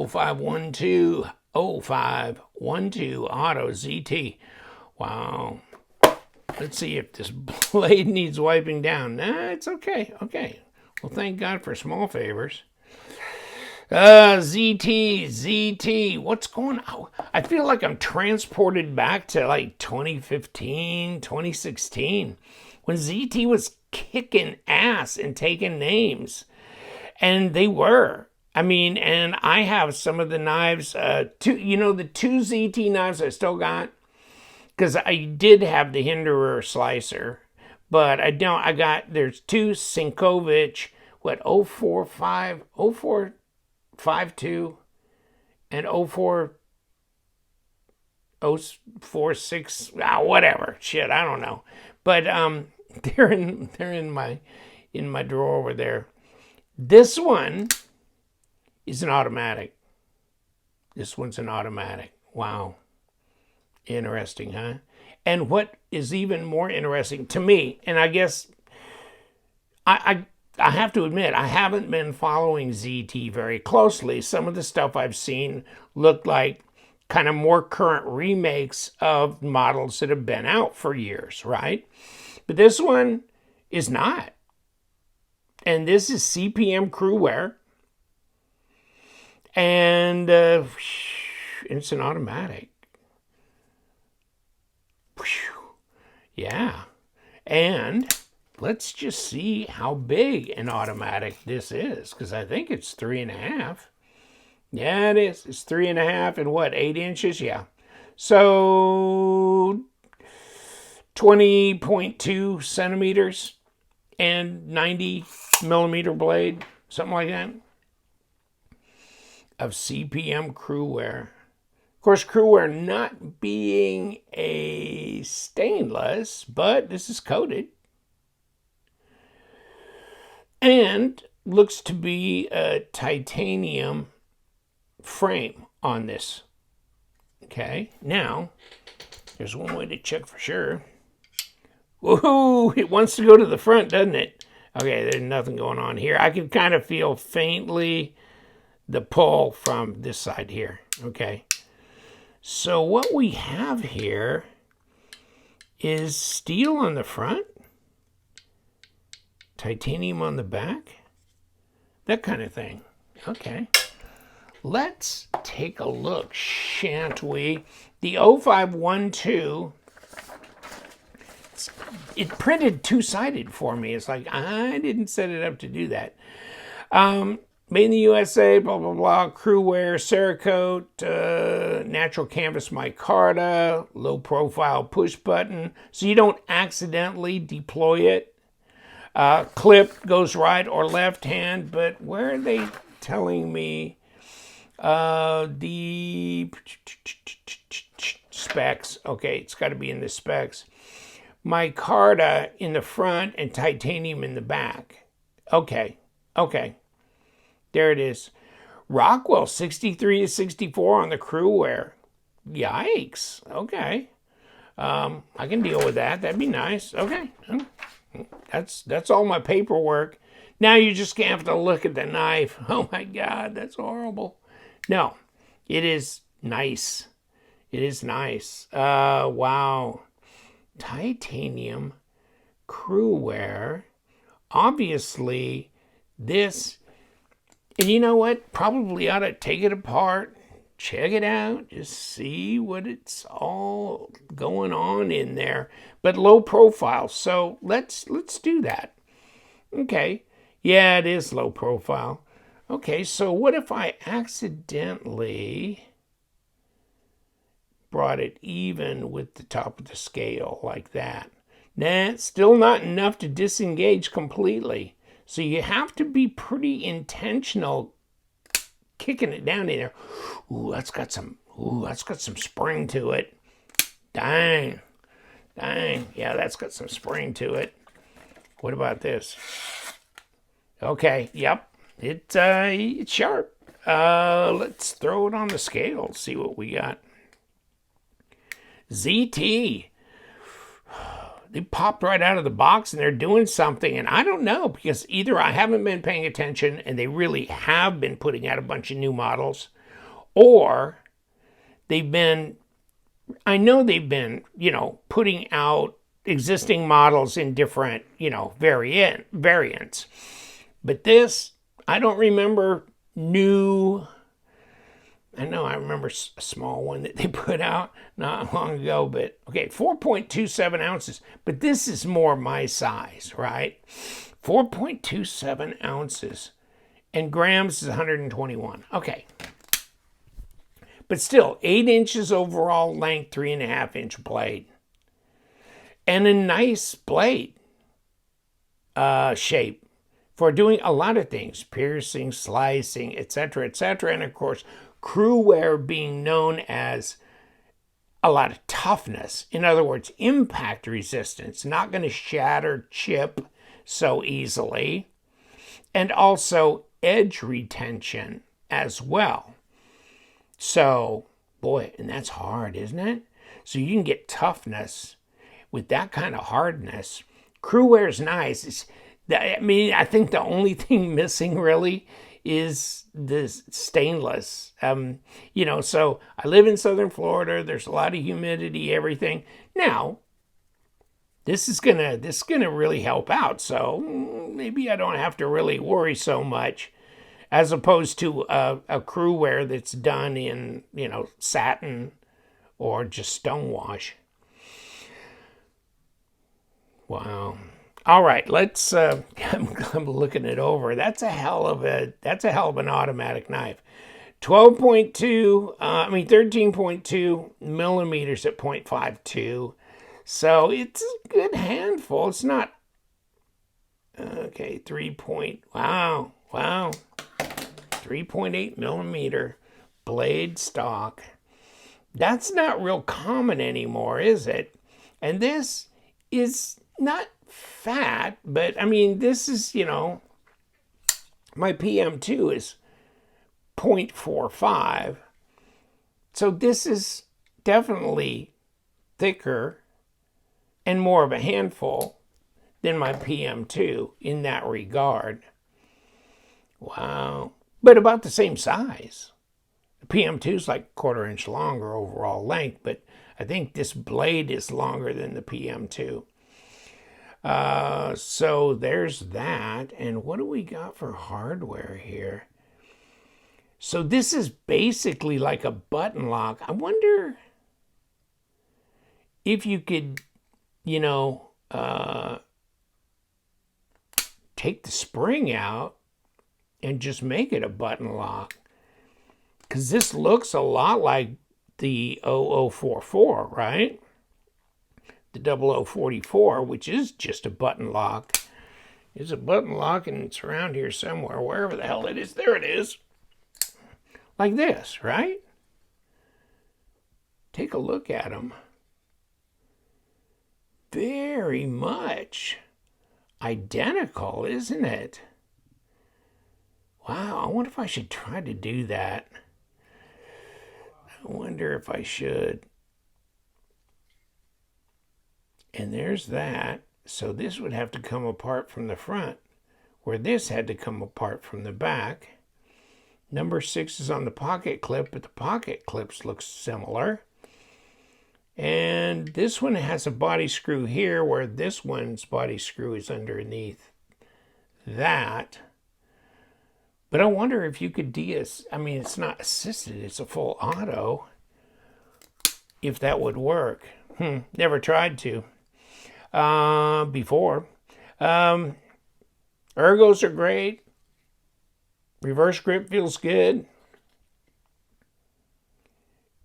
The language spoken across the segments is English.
0512 0512 Auto ZT. Wow. Let's see if this blade needs wiping down. Nah, it's okay. Okay. Well, thank God for small favors. ZT. What's going on? I feel like I'm transported back to like 2015, 2016, when ZT was kicking ass and taking names. And they were. I mean, and I have some of the knives, the two ZT knives I still got, because I did have the Hinderer slicer, but there's two Sinkovich, 0452 and 0446, whatever, shit, I don't know. But they're in my drawer over there. This one is an automatic. This one's an automatic. Wow. Interesting, huh? And what is even more interesting to me, and I guess I have to admit, I haven't been following ZT very closely. Some of the stuff I've seen looked like kind of more current remakes of models that have been out for years, right? But this one is not. And this is CPM Crewwear. And it's an automatic. Yeah. And let's just see how big an automatic this is, because I think it's 3.5. Yeah, it is. It's 3.5 and 8 inches? Yeah. So 20.2 centimeters and 90 millimeter blade, something like that, of CPM Crewwear. Of course, Crewwear not being a stainless, but this is coated. And looks to be a titanium frame on this. Okay, now, there's one way to check for sure. Woohoo! It wants to go to the front, doesn't it? Okay, there's nothing going on here. I can kind of feel faintly the pull from this side here. Okay. So what we have here is steel on the front, titanium on the back, that kind of thing. Okay. Let's take a look, shan't we? The 0512, it printed two-sided for me. It's like, I didn't set it up to do that. Made in the USA, blah, blah, blah, Crewwear, Cerakote, natural canvas micarta, low profile push button, so you don't accidentally deploy it. Clip goes right or left hand, but where are they telling me the specs? Okay, it's got to be in the specs. Micarta in the front and titanium in the back. Okay. There it is. Rockwell 63 to 64 on the Crewwear. Yikes. Okay. I can deal with that. That'd be nice. Okay. That's all my paperwork. Now you're just going to have to look at the knife. Oh my God, that's horrible. No, it is nice. It is nice. Wow. Titanium Crewwear. Obviously, this... And you know what? Probably ought to take it apart, check it out, just see what it's all going on in there. But low profile, so let's do that. Okay, yeah, it is low profile. Okay, so what if I accidentally brought it even with the top of the scale like that? Nah, still not enough to disengage completely. So you have to be pretty intentional kicking it down in there. Ooh, that's got some spring to it. Dang. Yeah, that's got some spring to it. What about this? Okay, yep. It's sharp. Let's throw it on the scale, see what we got. ZT. They popped right out of the box and they're doing something, and I don't know, because either I haven't been paying attention and they really have been putting out a bunch of new models, Or I know they've been, putting out existing models in different, variants. But this, I don't remember new. I remember a small one that they put out not long ago, but okay, 4.27 ounces. But this is more my size, right? 4.27 ounces. And grams is 121. Okay. But still, 8 inches overall length, 3.5-inch blade. And a nice blade shape for doing a lot of things, piercing, slicing, etc., etc. And of course, crewware being known as a lot of toughness. In other words, impact resistance, not going to shatter, chip so easily. And also edge retention as well. So, boy, and that's hard, isn't it? So you can get toughness with that kind of hardness. Crewware is nice. I think the only thing missing really is the stainless. So I live in Southern Florida. There's a lot of humidity, everything. Now, this is gonna really help out. So maybe I don't have to really worry so much, as opposed to a crewware that's done in, satin or just stonewash. Wow. All right, let's. I'm looking it over. That's a hell of an automatic knife. 13.2 millimeters at 0.52. So it's a good handful. It's not. Okay, 3.8 millimeter blade stock. That's not real common anymore, is it? And this is not fat, but this is, my PM2 is 0.45. So this is definitely thicker and more of a handful than my PM2 in that regard. Wow. But about the same size. The PM2 is like 1/4 inch longer overall length, but I think this blade is longer than the PM2. So there's that. And what do we got for hardware here? So this is basically like a button lock. I wonder if you could, take the spring out and just make it a button lock. Because this looks a lot like the 0044, right? The 0044, which is just a button lock. It's a button lock and it's around here somewhere, wherever the hell it is. There it is. Like this, right? Take a look at them. Very much identical, isn't it? Wow, I wonder if I should try to do that. I wonder if I should. And there's that. So this would have to come apart from the front, where this had to come apart from the back. Number 6 is on the pocket clip, but the pocket clips look similar. And this one has a body screw here, where this one's body screw is underneath that. But I wonder if you could it's not assisted, it's a full auto. If that would work. Never tried to before. Ergos are great. Reverse grip feels good.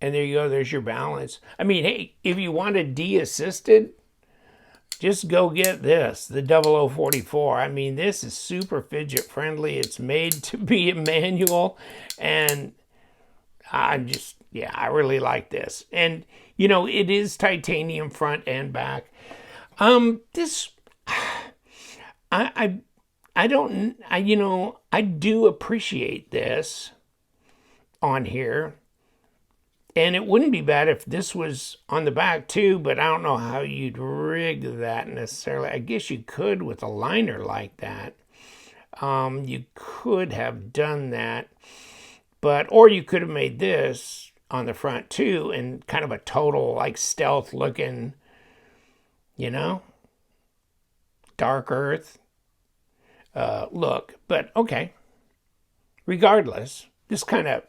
And there you go, there's your balance. Hey, if you want a de-assisted, just go get this, the 0044. This is super fidget friendly. It's made to be a manual. And I really like this. And, it is titanium front and back. I do appreciate this on here. And it wouldn't be bad if this was on the back too, but I don't know how you'd rig that necessarily. I guess you could with a liner like that. You could have done that. But, or you could have made this on the front too, and kind of a total like stealth looking, you know, dark earth look. But okay, regardless, this kind of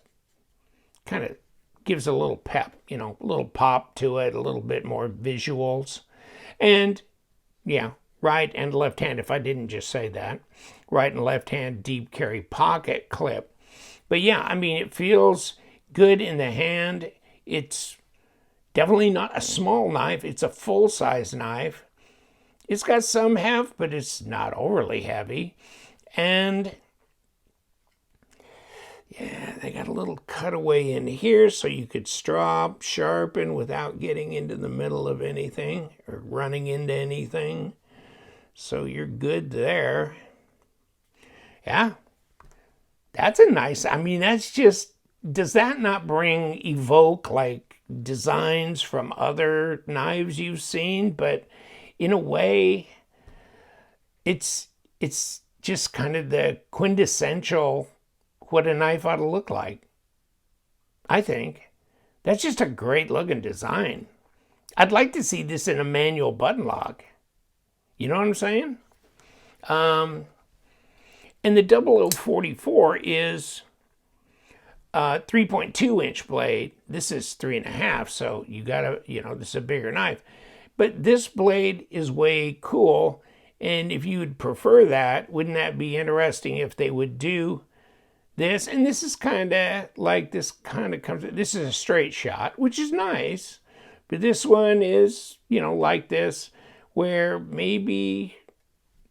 gives a little pep, you know, a little pop to it, a little bit more visuals. And yeah, right and left hand, if I didn't just say that, right and left hand deep carry pocket clip. But yeah, I mean, it feels good in the hand. It's definitely not a small knife. It's a full-size knife. It's got some heft, but it's not overly heavy. And yeah, they got a little cutaway in here so you could stop, sharpen without getting into the middle of anything or running into anything. So you're good there. Yeah, that's a nice, I mean, that's just, does that not evoke like designs from other knives you've seen? But in a way, it's just kind of the quintessential what a knife ought to look like. I think that's just a great looking design. I'd like to see this in a manual button lock. You know what I'm saying? And the 0044 is 3.2 inch blade. This is 3.5, so you gotta, you know, this is a bigger knife. But this blade is way cool, and if you would prefer that, wouldn't that be interesting if they would do this? And this is kind of like, this is a straight shot, which is nice, but this one is, you know, like this, where maybe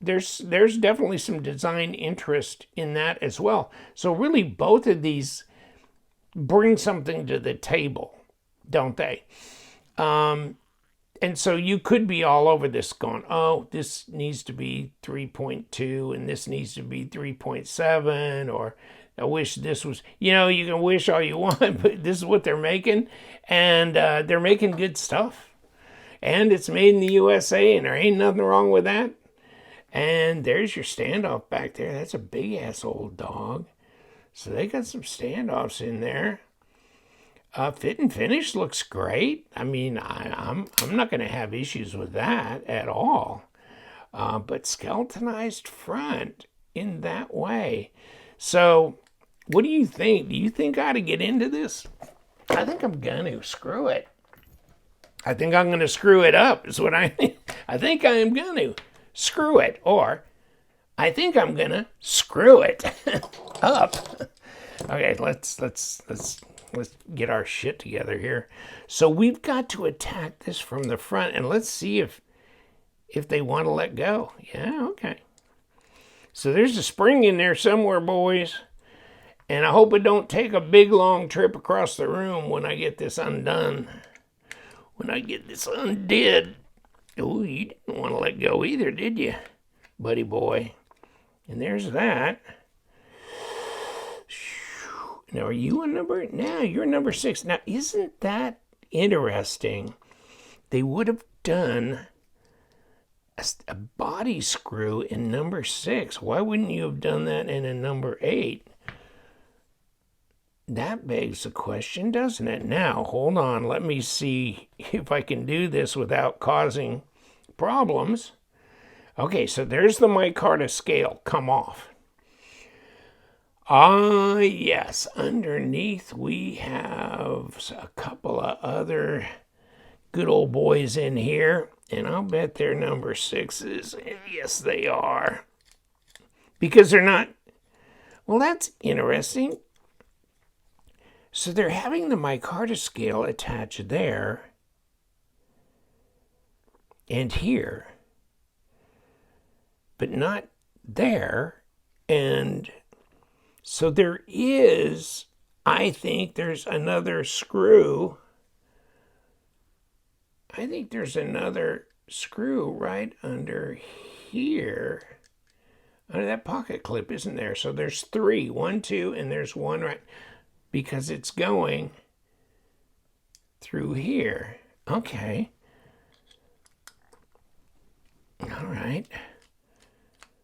there's definitely some design interest in that as well. So really both of these bring something to the table, don't they? And so you could be all over this going, oh, this needs to be 3.2 and this needs to be 3.7, or I wish this was, you know, you can wish all you want, but this is what they're making. And they're making good stuff. And it's made in the USA, and there ain't nothing wrong with that. And there's your standoff back there. That's a big-ass old dog. So they got some standoffs in there. Fit and finish looks great. I mean, I'm not going to have issues with that at all. But skeletonized front in that way. So what do you think? Do you think I ought to get into this? I think I'm going to. Screw it. I think I'm going to screw it up is what I think. I think I am going to screw it. Or I think I'm going to screw it up. Okay, let's get our shit together here. So we've got to attack this from the front, and let's see if they want to let go. Yeah, okay. So there's a spring in there somewhere, boys. And I hope it don't take a big, long trip across the room when I get this undone. When I get this undid. Oh, you didn't want to let go either, did you, buddy boy? And there's that. Now, are you a number? Now, you're number 6. Now, isn't that interesting? They would have done a body screw in number 6. Why wouldn't you have done that in a number 8? That begs the question, doesn't it? Now, hold on. Let me see if I can do this without causing problems. Okay, so there's the micarta scale come off. Yes, underneath we have a couple of other good old boys in here, and I'll bet they're number 6s. Yes, they are. Because they're not, well, that's interesting. So they're having the micarta scale attached there and here, but not there. And so there is, I think there's another screw. I think there's another screw right under here. Under that pocket clip, isn't there? So there's 3. 1, 2, and there's 1 right, because it's going through here. Okay. All right.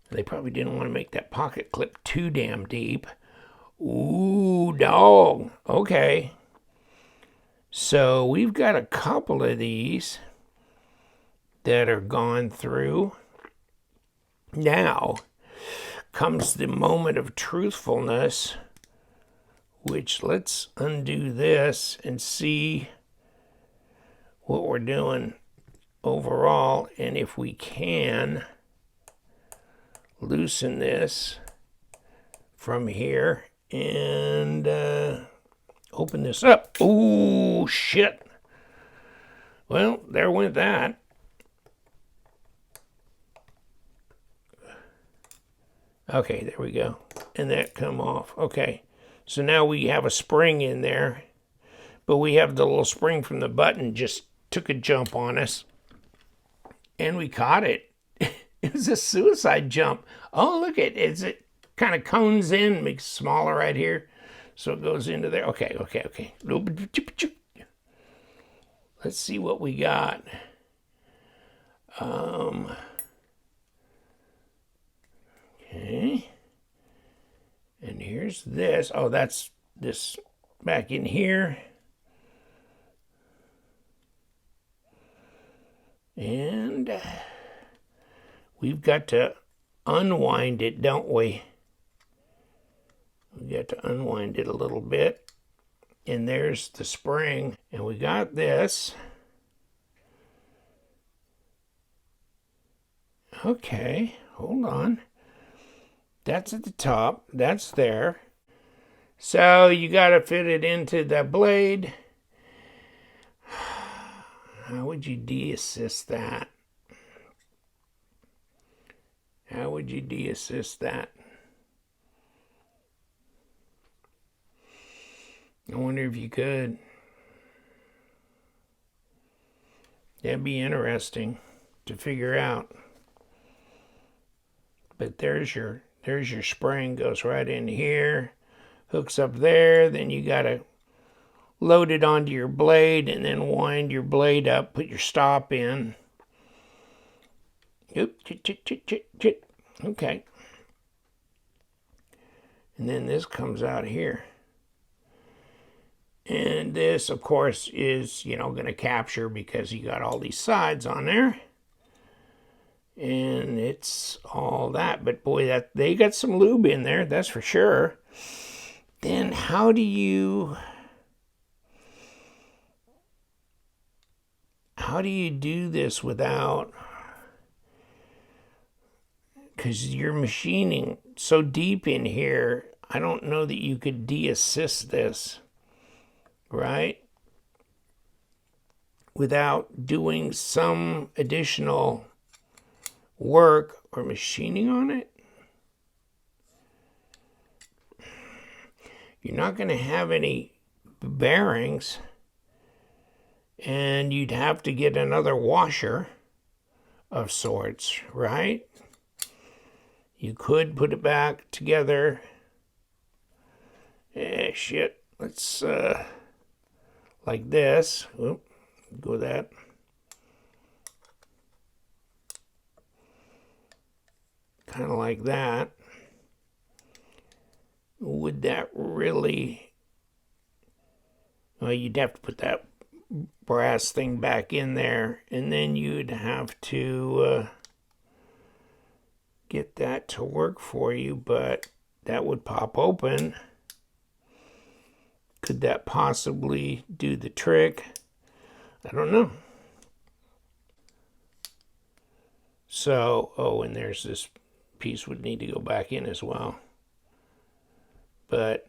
They probably didn't want to make that pocket clip too damn deep. Ooh, dog. Okay. So we've got a couple of these that are gone through. Now comes the moment of truthfulness, which let's undo this and see what we're doing overall. And if we can loosen this from here and open this up. Ooh, shit. Well, there went that. Okay, there we go. And that come off. Okay. So now we have a spring in there, but we have the little spring from the button just took a jump on us. And we caught it. It was a suicide jump. Oh, look at it. It kind of cones in, makes it smaller right here. So it goes into there. Okay. Let's see what we got. Okay. And here's this. Oh, that's this back in here. And we've got to unwind it, don't we? We got to unwind it a little bit. And there's the spring. And we got this. Okay, hold on. That's at the top. That's there. So you got to fit it into the blade. How would you de-assist that? How would you de-assist that? I wonder if you could. That'd be interesting to figure out. But there's your spring, goes right in here, hooks up there, then you gotta load it onto your blade and then wind your blade up, put your stop in. Oop, okay. And then this comes out here. And this, of course, is, going to capture because you got all these sides on there. And it's all that. But boy, they got some lube in there, that's for sure. Then how do you do this without, because you're machining so deep in here, I don't know that you could de-assist this, right? Without doing some additional work or machining on it. You're not going to have any bearings, and you'd have to get another washer of sorts, right? You could put it back together. Shit. Let's, like this. Oop, go that. Kind of like that. Would that really... Well, you'd have to put that brass thing back in there, and then you'd have to get that to work for you, but that would pop open. Could that possibly do the trick? I don't know. So, oh, and there's this piece would need to go back in as well. But,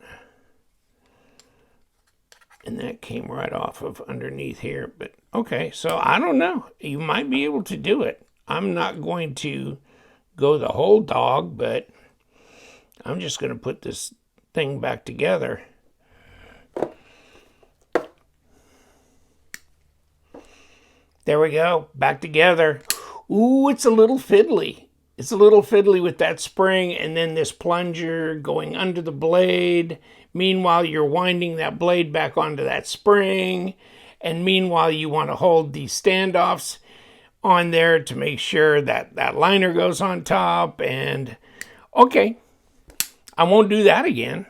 and that came right off of underneath here. But, okay, so I don't know. You might be able to do it. I'm not going to go the whole dog, but I'm just going to put this thing back together. There we go, back together. Ooh, it's a little fiddly. It's a little fiddly with that spring and then this plunger going under the blade. Meanwhile, you're winding that blade back onto that spring. And meanwhile, you want to hold these standoffs on there to make sure that that liner goes on top. And okay, I won't do that again.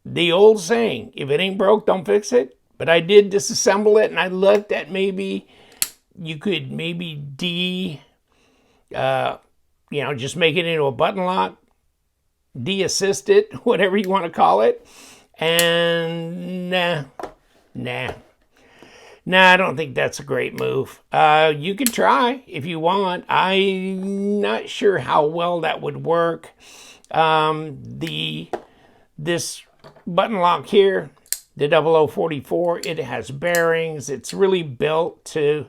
The old saying, if it ain't broke, don't fix it. But I did disassemble it, and I looked at maybe you could maybe just make it into a button lock, de-assist it, whatever you want to call it. And nah, I don't think that's a great move. You could try if you want. I'm not sure how well that would work. This button lock here, the 0044, it has bearings. It's really built to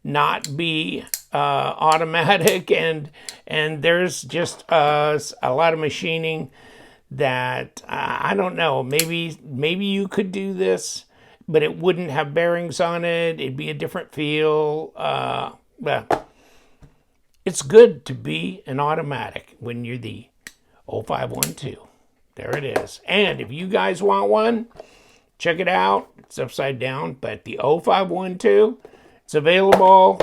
not be automatic, and there's just a lot of machining that I don't know. Maybe you could do this, but it wouldn't have bearings on it. It'd be a different feel. Well, it's good to be an automatic when you're the 0512. There it is. And if you guys want one, check it out. It's upside down, but the 0512, it's available.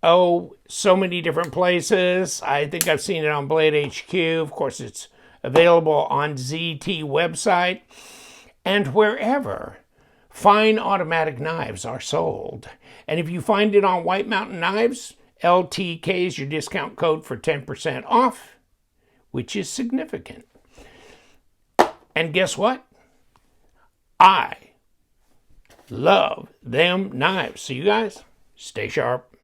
So many different places. I think I've seen it on Blade HQ. Of course, it's available on ZT website and wherever fine automatic knives are sold. And if you find it on White Mountain Knives, LTK is your discount code for 10% off, which is significant. And guess what? I love them knives. So you guys, stay sharp.